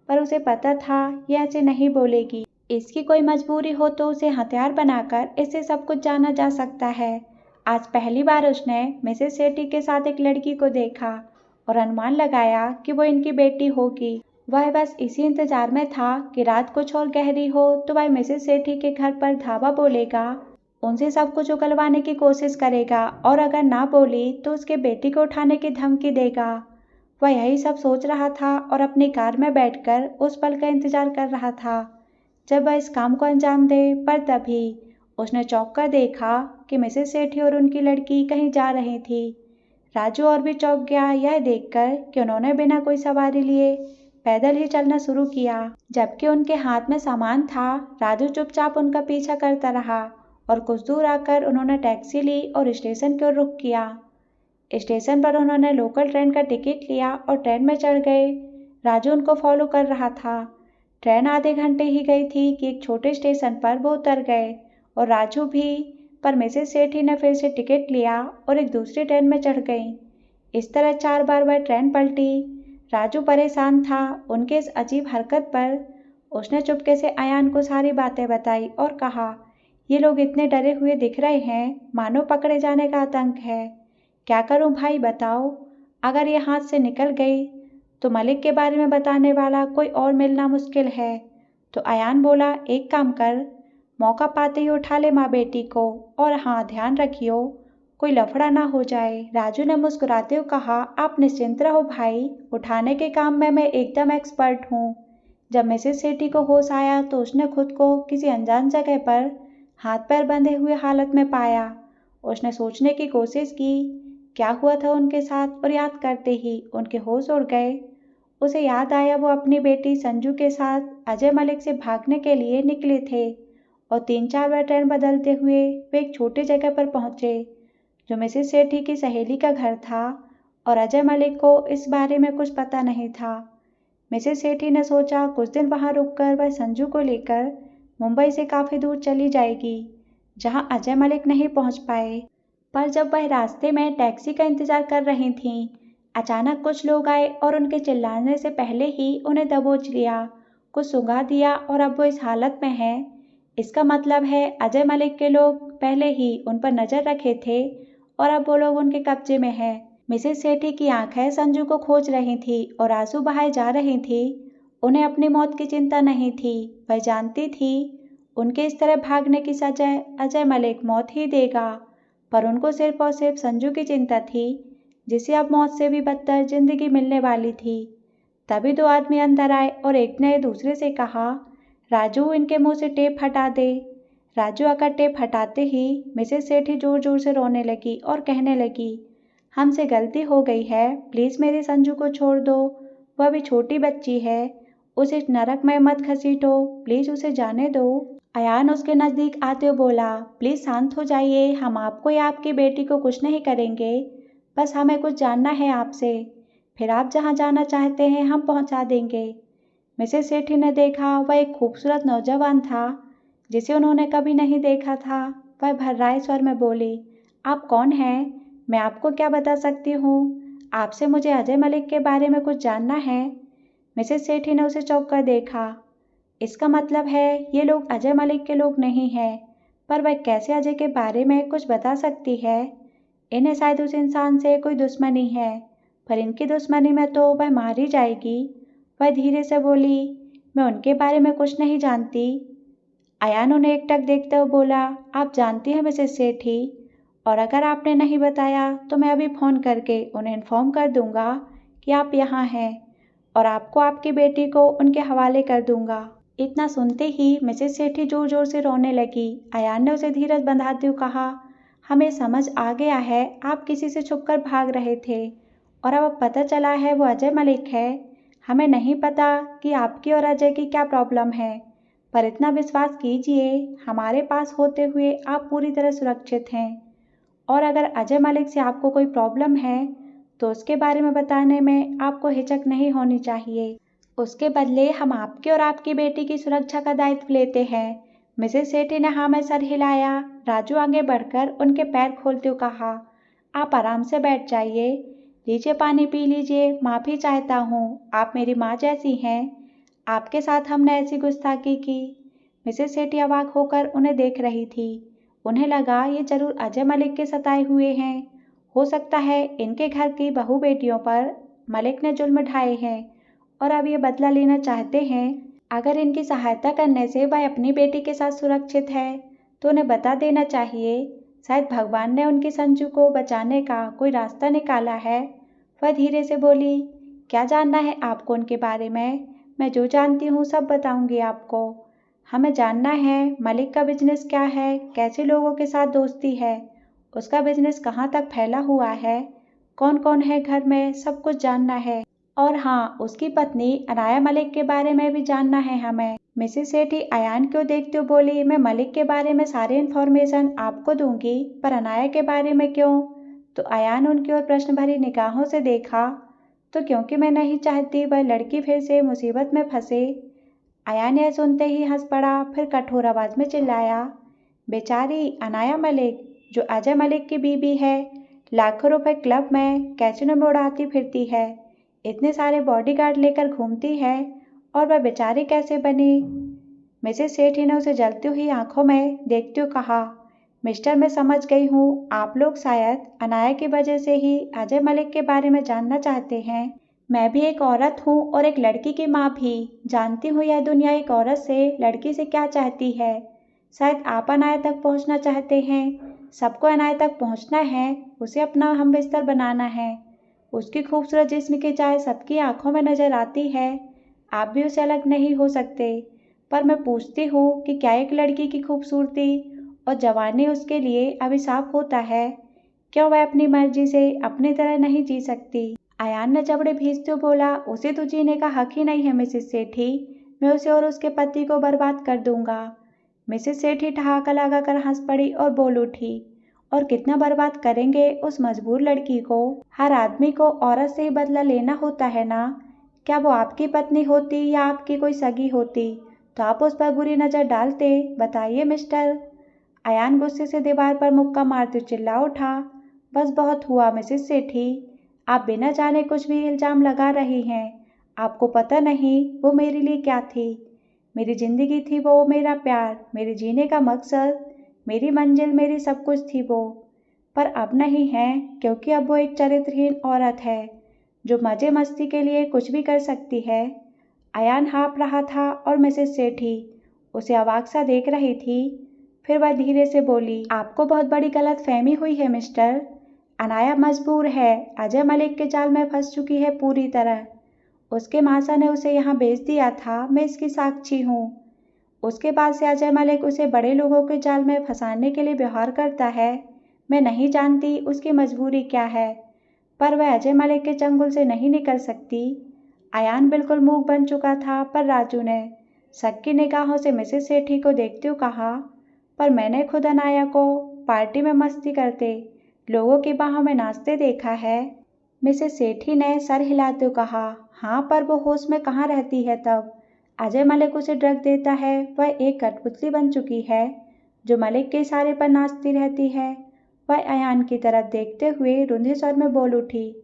पर उसे पता था ये ऐसे नहीं बोलेगी। इसकी कोई मजबूरी हो तो उसे हथियार बनाकर इससे सब कुछ जाना जा सकता है। आज पहली बार उसने मिसेस सेठी के साथ एक लड़की को देखा और अनुमान लगाया कि वो इनकी बेटी होगी। वह बस इसी इंतजार में था कि रात कुछ और गहरी हो तो वह मिसेस सेठी के घर पर धावा बोलेगा, उनसे सब कुछ उगलवाने की कोशिश करेगा और अगर ना बोली तो उसके बेटी को उठाने की धमकी देगा। वह यही सब सोच रहा था और अपनी कार में बैठकर उस पल का इंतजार कर रहा था जब वह इस काम को अंजाम दे। पर तभी उसने चौंक कर देखा कि मिसेस सेठी और उनकी लड़की कहीं जा रही थी। राजू और भी चौंक गया यह देखकर कि उन्होंने बिना कोई सवारी लिए पैदल ही चलना शुरू किया, जबकि उनके हाथ में सामान था। राजू चुपचाप उनका पीछा करता रहा और कुछ दूर आकर उन्होंने टैक्सी ली और स्टेशन की ओर रुख किया। स्टेशन पर उन्होंने लोकल ट्रेन का टिकट लिया और ट्रेन में चढ़ गए। राजू उनको फॉलो कर रहा था। ट्रेन आधे घंटे ही गई थी कि एक छोटे स्टेशन पर वो उतर गए और राजू भी। पर मिसेस सेठी ने फिर से टिकट लिया और एक दूसरी ट्रेन में चढ़ गई। इस तरह 4 बार वह ट्रेन पलटी। राजू परेशान था उनके इस अजीब हरकत पर। उसने चुपके से अयान को सारी बातें बताई और कहा, ये लोग इतने डरे हुए दिख रहे हैं, मानो पकड़े जाने का आतंक है। क्या करूं भाई बताओ? अगर ये हाथ से निकल गई तो मलिक के बारे में बताने वाला कोई और मिलना मुश्किल है। तो अयान बोला, एक काम कर, मौका पाते ही उठा ले माँ बेटी को, और हाँ ध्यान रखियो कोई लफड़ा ना हो जाए। राजू ने मुस्कुराते हुए कहा, आप निश्चिंत रहो भाई, उठाने के काम में मैं एकदम एक्सपर्ट हूँ। जब मिसेस सेठी को होश आया तो उसने खुद को किसी अनजान जगह पर हाथ पैर बंधे हुए हालत में पाया। उसने सोचने की कोशिश की क्या हुआ था उनके साथ, और याद करते ही उनके होश उड़ गए। उसे याद आया वो अपनी बेटी संजू के साथ अजय मलिक से भागने के लिए निकले थे और 3-4 बार ट्रेन बदलते हुए वे एक छोटी जगह पर पहुंचे जो मिसेस सेठी की सहेली का घर था और अजय मलिक को इस बारे में कुछ पता नहीं था। मिसेस सेठी ने सोचा कुछ दिन वहां रुककर वह संजू को लेकर मुंबई से काफ़ी दूर चली जाएगी जहां अजय मलिक नहीं पहुंच पाए। पर जब वह रास्ते में टैक्सी का इंतजार कर रही थीं, अचानक कुछ लोग आए और उनके चिल्लाने से पहले ही उन्हें दबोच लिया, कुछ सुंघा दिया और अब वो इस हालत में है। इसका मतलब है अजय मलिक के लोग पहले ही उन पर नजर रखे थे और अब वो लोग उनके कब्जे में हैं। मिसेस सेठी की आंखें संजू को खोज रही थी और आंसू बहाए जा रही थी। उन्हें अपनी मौत की चिंता नहीं थी। वह जानती थी उनके इस तरह भागने की सजा अजय मलिक मौत ही देगा, पर उनको सिर्फ और सिर्फ संजू की चिंता थी जिसे अब मौत से भी बदतर जिंदगी मिलने वाली थी। तभी 2 आदमी अंदर आए और एक ने दूसरे से कहा, राजू इनके मुंह से टेप हटा दे। राजू आकर टेप हटाते ही मिसेस सेठी जोर जोर से रोने लगी और कहने लगी, हमसे गलती हो गई है, प्लीज़ मेरे संजू को छोड़ दो, वह भी छोटी बच्ची है, उसे इस नरक में मत घसीटो, प्लीज़ उसे जाने दो। अयान उसके नज़दीक आते हुए बोला, प्लीज़ शांत हो जाइए, हम आपको या आपकी बेटी को कुछ नहीं करेंगे, बस हमें कुछ जानना है आपसे, फिर आप जहाँ जाना चाहते हैं हम पहुँचा देंगे। मिसेस सेठी ने देखा वह एक खूबसूरत नौजवान था जिसे उन्होंने कभी नहीं देखा था। वह भर्राए स्वर में बोली, आप कौन हैं? मैं आपको क्या बता सकती हूँ? आपसे मुझे अजय मलिक के बारे में कुछ जानना है। मिसेस सेठी ने उसे चौंक कर देखा। इसका मतलब है ये लोग अजय मलिक के लोग नहीं हैं, पर वह कैसे अजय के बारे में कुछ बता सकती है? इन्हें शायद उस इंसान से कोई दुश्मनी है, पर इनकी दुश्मनी में तो वह मार ही जाएगी। वह धीरे से बोली, मैं उनके बारे में कुछ नहीं जानती। अयान उन्हें एकटक देखते हुए बोला, आप जानती हैं मिसेस सेठी, और अगर आपने नहीं बताया तो मैं अभी फ़ोन करके उन्हें इन्फॉर्म कर दूंगा कि आप यहाँ हैं और आपको आपकी बेटी को उनके हवाले कर दूंगा। इतना सुनते ही मिसेस सेठी जोर जोर से रोने लगी। अयान ने उसे धीरज बंधाते हुए कहा, हमें समझ आ गया है आप किसी से छुपकर भाग रहे थे और अब पता चला है वो अजय मलिक है। हमें नहीं पता कि आपकी और अजय की क्या प्रॉब्लम है, पर इतना विश्वास कीजिए हमारे पास होते हुए आप पूरी तरह सुरक्षित हैं, और अगर अजय मलिक से आपको कोई प्रॉब्लम है तो उसके बारे में बताने में आपको हिचक नहीं होनी चाहिए। उसके बदले हम आपके और आपकी बेटी की सुरक्षा का दायित्व लेते हैं। मिसेस सेठी ने हाँ में सर हिलाया। राजू आगे बढ़कर उनके पैर खोलते हुए कहा, आप आराम से बैठ जाइए, लीजिए पानी पी लीजिए, माफ़ी चाहता हूँ, आप मेरी माँ जैसी हैं, आपके साथ हमने ऐसी गुस्ताखी की। मिसेस सेठी अवाक होकर उन्हें देख रही थी। उन्हें लगा ये जरूर अजय मलिक के सताए हुए हैं। हो सकता है इनके घर की बहू बेटियों पर मलिक ने जुल्म ढाए हैं और अब ये बदला लेना चाहते हैं। अगर इनकी सहायता करने से वह अपनी बेटी के साथ सुरक्षित है तो उन्हें बता देना चाहिए। शायद भगवान ने उनकी संजू को बचाने का कोई रास्ता निकाला है। वह धीरे से बोली, क्या जानना है आपको उनके बारे में? मैं जो जानती हूँ सब बताऊंगी आपको। हमें जानना है मलिक का बिजनेस क्या है, कैसे लोगों के साथ दोस्ती है, उसका बिजनेस कहाँ तक फैला हुआ है, कौन कौन है घर में, सब कुछ जानना है। और हाँ, उसकी पत्नी अनाया मलिक के बारे में भी जानना है हमें। मिसेस सेठी अयान को देखते हुए बोली, मैं मलिक के बारे में सारी इन्फॉर्मेशन आपको दूंगी, पर अनाया के बारे में क्यों? तो अयान उनकी ओर प्रश्न भरी निगाहों से देखा। तो क्योंकि मैं नहीं चाहती वह लड़की फिर से मुसीबत में फंसे। अयान यह सुनते ही हंस पड़ा, फिर कठोर आवाज में चिल्लाया, बेचारी अनाया मलिक जो अजय मलिक की बीबी है, लाखों रुपए क्लब में कैसीनो में उड़ाती फिरती है, इतने सारे बॉडीगार्ड लेकर घूमती है, और वह बेचारी कैसे बनी? मिसेस सेठी ने उसे जलती हुई आंखों में देखते हुए कहा, मिस्टर मैं समझ गई हूँ, आप लोग शायद अनाया की वजह से ही अजय मलिक के बारे में जानना चाहते हैं। मैं भी एक औरत हूँ और एक लड़की की माँ भी। जानती हूँ यह दुनिया एक औरत से, लड़की से क्या चाहती है। शायद आप अनाया तक पहुँचना चाहते हैं। सबको अनाया तक पहुँचना है, उसे अपना हमबिस्तर बनाना है। उसकी खूबसूरत जिस्म की चाय सबकी आंखों में नजर आती है। आप भी उससे अलग नहीं हो सकते। पर मैं पूछती हूँ कि क्या एक लड़की की खूबसूरती और जवानी उसके लिए अभिशाप होता है? क्यों वह अपनी मर्जी से अपनी तरह नहीं जी सकती? अयान ने जबड़े भींचते हुए बोला, उसे तो जीने का हक ही नहीं है मिसेस सेठी। मैं उसे और उसके पति को बर्बाद कर दूंगा। मिसेस सेठी ठहाका लगाकर हंस पड़ी और बोल उठी, और कितना बर्बाद करेंगे उस मजबूर लड़की को? हर आदमी को औरत से ही बदला लेना होता है ना? क्या वो आपकी पत्नी होती या आपकी कोई सगी होती तो आप उस पर बुरी नजर डालते? बताइए मिस्टर। अयान गुस्से से दीवार पर मुक्का मारते चिल्ला उठा, बस बहुत हुआ मिसेस सेठी, आप बिना जाने कुछ भी इल्जाम लगा रही हैं। आपको पता नहीं वो मेरे लिए क्या थी। मेरी जिंदगी थी वो, मेरा प्यार, मेरे जीने का मकसद, मेरी मंजिल, मेरी सब कुछ थी वो। पर अब नहीं है, क्योंकि अब वो एक चरित्रहीन औरत है जो मजे मस्ती के लिए कुछ भी कर सकती है। अयान हाँफ रहा था और मिसेस सेठी उसे अवाक सा देख रही थी। फिर वह धीरे से बोली, आपको बहुत बड़ी गलतफहमी हुई है मिस्टर। अनाया मजबूर है, अजय मलिक के जाल में फंस चुकी है पूरी तरह। उसके मासा ने उसे यहाँ भेज दिया था, मैं इसकी साक्षी हूँ। उसके बाद से अजय मलिक उसे बड़े लोगों के जाल में फंसाने के लिए व्यवहार करता है। मैं नहीं जानती उसकी मजबूरी क्या है, पर वह अजय मलिक के चंगुल से नहीं निकल सकती। अयान बिल्कुल मूक बन चुका था, पर राजू ने शक की निगाहों से मिसेस सेठी को देखते हुए कहा, पर मैंने खुद अनाया को पार्टी में मस्ती करते, लोगों की बाहों में नाचते देखा है। मिसेस सेठी ने सर हिलाते हुए कहा, हाँ, पर वो होश में कहाँ रहती है तब? अजय मलिक उसे ड्रग देता है, वह एक कठपुतली बन चुकी है जो मलिक के इशारे पर नाचती रहती है। वह अयान की तरफ देखते हुए रुंधे स्वर में बोल उठी,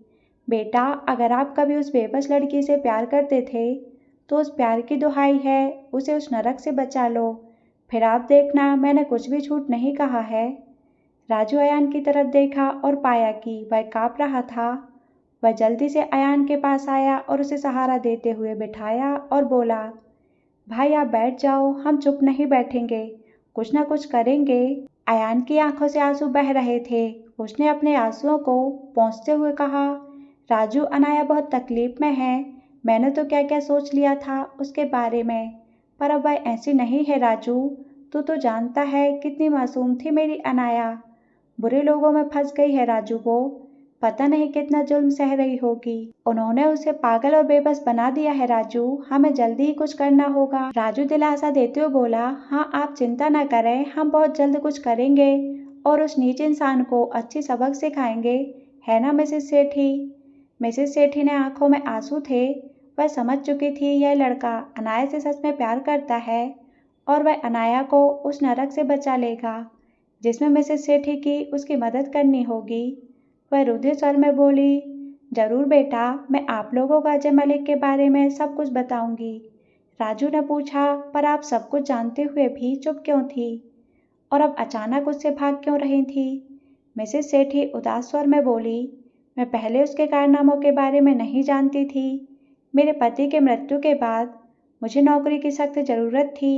बेटा, अगर आप कभी उस बेबस लड़की से प्यार करते थे तो उस प्यार की दुहाई है, उसे उस नरक से बचा लो। फिर आप देखना, मैंने कुछ भी झूठ नहीं कहा है। राजू अयान की तरफ देखा और पाया कि वह काँप रहा था। वह जल्दी से अयान के पास आया और उसे सहारा देते हुए बिठाया और बोला, भाई आप बैठ जाओ, हम चुप नहीं बैठेंगे, कुछ ना कुछ करेंगे। अयान की आंखों से आंसू बह रहे थे। उसने अपने आंसुओं को पोंछते हुए कहा, राजू, अनाया बहुत तकलीफ में है। मैंने तो क्या क्या सोच लिया था उसके बारे में, पर अब वह ऐसी नहीं है राजू। तू तो जानता है कितनी मासूम थी मेरी अनाया। बुरे लोगों में फंस गई है राजू वो। पता नहीं कितना जुल्म सह रही होगी। उन्होंने उसे पागल और बेबस बना दिया है राजू। हमें जल्दी ही कुछ करना होगा। राजू दिलासा देते हुए बोला, हाँ, आप चिंता न करें, हम बहुत जल्द कुछ करेंगे और उस नीच इंसान को अच्छी सबक सिखाएंगे, है ना मिसेस सेठी? मिसेस सेठी ने आंखों में आंसू थे। वह समझ चुकी थी यह लड़का अनाया से सच में प्यार करता है और वह अनाया को उस नरक से बचा लेगा जिसमें मिसेस सेठी की उसकी मदद करनी होगी। वह रुधिर स्वर में बोली, जरूर बेटा, मैं आप लोगों को अजय मलिक के बारे में सब कुछ बताऊंगी। राजू ने पूछा, पर आप सब कुछ जानते हुए भी चुप क्यों थी और अब अचानक उससे भाग क्यों रही थी? मिसेस सेठी उदास स्वर में बोली, मैं पहले उसके कारनामों के बारे में नहीं जानती थी। मेरे पति के मृत्यु के बाद मुझे नौकरी की सख्त ज़रूरत थी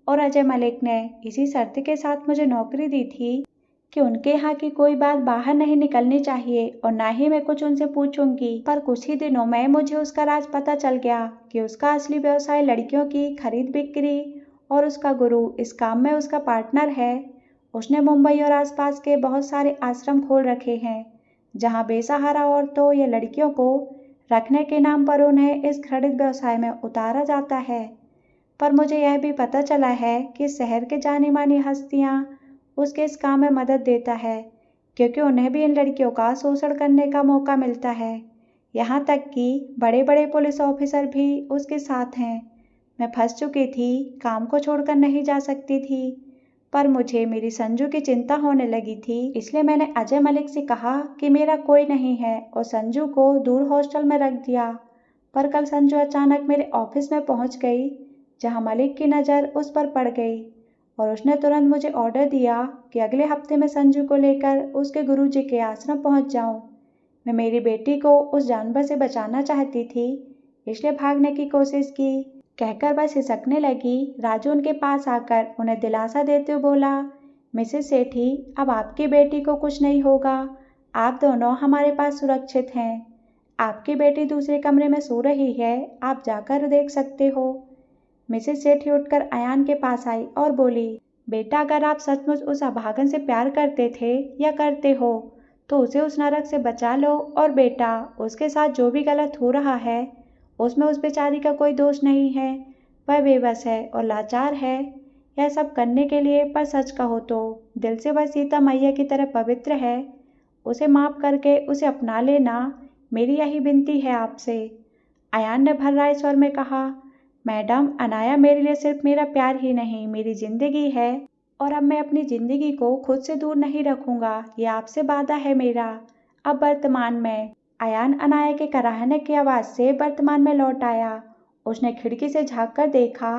और अजय मलिक ने इसी शर्त के साथ मुझे नौकरी दी थी कि उनके यहाँ की कोई बात बाहर नहीं निकलनी चाहिए और ना ही मैं कुछ उनसे पूछूंगी। पर कुछ ही दिनों में मुझे उसका राज पता चल गया कि उसका असली व्यवसाय लड़कियों की खरीद बिक्री और उसका गुरु इस काम में उसका पार्टनर है। उसने मुंबई और आसपास के बहुत सारे आश्रम खोल रखे हैं जहाँ बेसहारा औरतों या लड़कियों को रखने के नाम पर उन्हें इस घृणित व्यवसाय में उतारा जाता है। पर मुझे यह भी पता चला है कि शहर के जानी मानी हस्तियाँ उसके इस काम में मदद देता है क्योंकि उन्हें भी इन लड़कियों का शोषण करने का मौका मिलता है। यहाँ तक कि बड़े बड़े पुलिस ऑफिसर भी उसके साथ हैं। मैं फंस चुकी थी, काम को छोड़कर नहीं जा सकती थी, पर मुझे मेरी संजू की चिंता होने लगी थी। इसलिए मैंने अजय मलिक से कहा कि मेरा कोई नहीं है और संजू को दूर हॉस्टल में रख दिया। पर कल संजू अचानक मेरे ऑफिस में पहुंच गई जहां मलिक की नज़र उस पर पड़ गई और उसने तुरंत मुझे ऑर्डर दिया कि अगले हफ्ते में संजू को लेकर उसके गुरुजी के आश्रम पहुंच जाऊं। मैं मेरी बेटी को उस जानवर से बचाना चाहती थी, इसलिए भागने की कोशिश की। कहकर वह सिसकने लगी। राजू उनके पास आकर उन्हें दिलासा देते हुए बोला, मिसेस सेठी, अब आपकी बेटी को कुछ नहीं होगा। आप दोनों हमारे पास सुरक्षित हैं। आपकी बेटी दूसरे कमरे में सो रही है, आप जाकर देख सकते हो। मिसेस सेठी उठकर अयान के पास आई और बोली, बेटा, अगर आप सचमुच उस अभागन से प्यार करते थे या करते हो तो उसे उस नरक से बचा लो। और बेटा, उसके साथ जो भी गलत हो रहा है उसमें उस बेचारी का कोई दोष नहीं है। वह बेबस है और लाचार है यह सब करने के लिए, पर सच कहो तो दिल से वह सीता मैया की तरह पवित्र है। उसे माफ करके उसे अपना लेना, मेरी यही विनती है आपसे। अयान ने भर्राए स्वर में कहा, मैडम, अनाया मेरे लिए सिर्फ मेरा प्यार ही नहीं, मेरी जिंदगी है और अब मैं अपनी जिंदगी को खुद से दूर नहीं रखूंगा। ये आपसे वादा है मेरा। अब वर्तमान में। अयान अनाया के कराहने की आवाज़ से वर्तमान में लौट आया। उसने खिड़की से झाँक कर देखा।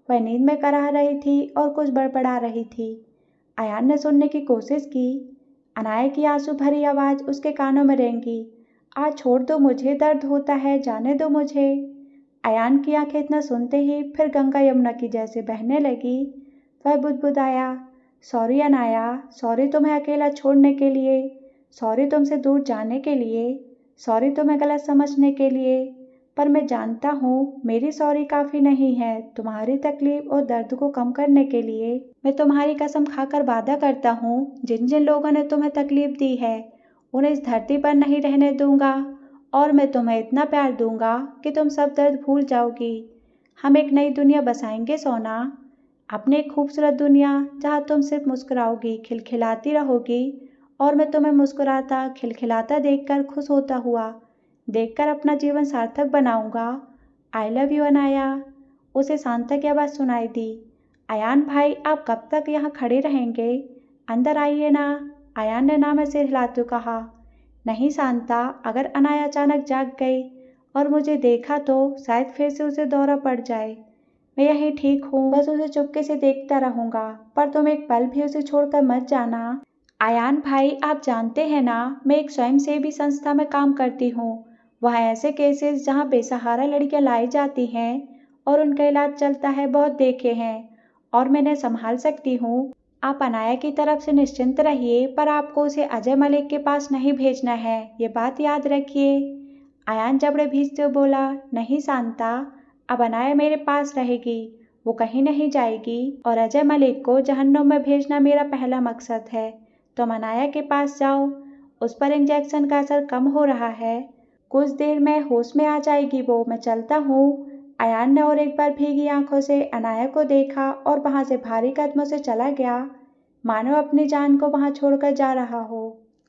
वह नींद में कराह रही थी और कुछ बड़बड़ा रही थी। अयान ने सुनने की कोशिश की। अनाया की आंसू भरी आवाज़ उसके कानों में रेंगी, आज छोड़ दो मुझे, दर्द होता है, जाने दो मुझे। अयान की आंखें इतना सुनते ही फिर गंगा यमुना की जैसे बहने लगी। वह बुदबुदाया, सॉरी अनाया, सॉरी तुम्हें अकेला छोड़ने के लिए, सॉरी तुमसे दूर जाने के लिए, सॉरी तुम्हें गलत समझने के लिए। पर मैं जानता हूँ मेरी सॉरी काफ़ी नहीं है तुम्हारी तकलीफ और दर्द को कम करने के लिए। मैं तुम्हारी कसम खाकर वादा करता हूँ, जिन जिन लोगों ने तुम्हें तकलीफ दी है उन्हें इस धरती पर नहीं रहने दूंगा और मैं तुम्हें इतना प्यार दूंगा कि तुम सब दर्द भूल जाओगी। हम एक नई दुनिया बसाएंगे सोना, अपनी एक खूबसूरत दुनिया जहाँ तुम सिर्फ मुस्कुराओगी, खिलखिलाती रहोगी और मैं तुम्हें मुस्कुराता खिलखिलाता देखकर खुश होता हुआ देखकर अपना जीवन सार्थक बनाऊंगा। I love you Anaya. उसे शांता की आवाज़ सुनाई दी। अयान भाई, आप कब तक यहाँ खड़े रहेंगे? अंदर आइए ना। अयान ने ना में सिर हिलाते हुए कहा, नहीं शांता, अगर अनाया अचानक जाग गई और मुझे देखा तो शायद फिर से उसे दौरा पड़ जाए। मैं यही ठीक हूँ, बस उसे चुपके से देखता रहूँगा, पर तुम एक पल भी उसे छोड़कर मत जाना। अयान भाई, आप जानते हैं ना, मैं एक स्वयंसेवी संस्था में काम करती हूँ। वहाँ ऐसे केसेस जहाँ बेसहारा लड़कियाँ लाई जाती हैं और उनका इलाज चलता है, बहुत देखे हैं और मैं इन्हें संभाल सकती हूँ। आप अनाया की तरफ से निश्चिंत रहिए, पर आपको उसे अजय मलिक के पास नहीं भेजना है, ये बात याद रखिए। अयान जबड़े भींचते हुए बोला, नहीं शांता, अब अनाया मेरे पास रहेगी, वो कहीं नहीं जाएगी और अजय मलिक को जहन्नुम में भेजना मेरा पहला मकसद है। तुम अनाया के पास जाओ, उस पर इंजेक्शन का असर कम हो रहा है, कुछ देर में होश में आ जाएगी वो। मैं चलता हूँ। अयान ने और एक बार भीगी आंखों से अनाया को देखा और वहां से भारी कदमों से चला गया, मानो अपनी जान को वहां छोड़कर जा रहा हो।